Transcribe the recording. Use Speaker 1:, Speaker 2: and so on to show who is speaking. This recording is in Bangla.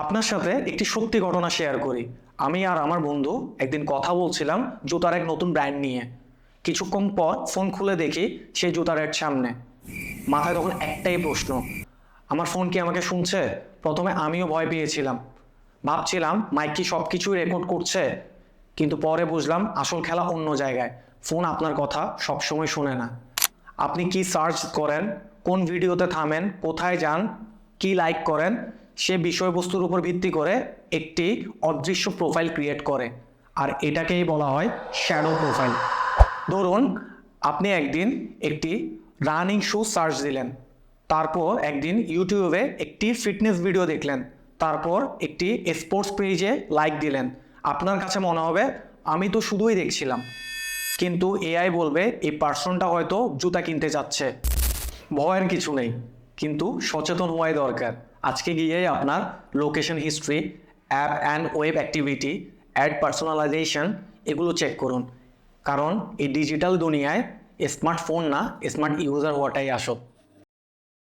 Speaker 1: আপনার সাথে একটি সত্যি ঘটনা শেয়ার করি। আমি আর আমার বন্ধু একদিন কথা বলছিলাম জুতার এক নতুন ব্র্যান্ড নিয়ে। কিছুক্ষণ পর ফোন খুলে দেখি সেই জুতার এর সামনে। মাথায় তখন একটাই প্রশ্ন, আমার ফোন কি আমাকে শুনছে? প্রথমে আমিও ভয় পেয়েছিলাম, ভাবছিলাম মাইক কি সব কিছুই রেকর্ড করছে, কিন্তু পরে বুঝলাম আসল খেলা অন্য জায়গায়। ফোন আপনার কথা সবসময় শোনে না। আপনি কি সার্চ করেন, কোন ভিডিওতে থামেন, কোথায় যান, কি লাইক করেন, সে বিষয়বস্তুর উপর ভিত্তি করে একটি অদৃশ্য প্রোফাইল ক্রিয়েট করে। আর এটাকেই বলা হয় শ্যাডো প্রোফাইল। ধরুন, আপনি একদিন একটি রানিং শু সার্চ দিলেন, তারপর একদিন ইউটিউবে একটি ফিটনেস ভিডিও দেখলেন, তারপর একটি স্পোর্টস পেজে লাইক দিলেন। আপনার কাছে মনে হবে আমি তো শুধুই দেখছিলাম, কিন্তু এআই বলবে এই পার্সনটা হয়তো জুতা কিনতে যাচ্ছে। ভয়ের কিছু নেই, কিন্তু সচেতন হওয়াই দরকার। আজকে গিয়েই আপনার location history, app and web activity, ad personalization এগুলো চেক করুন। কারণ এই ডিজিটাল দুনিয়ায় স্মার্টফোন না, স্মার্ট ইউজার হওয়াটাই আসল।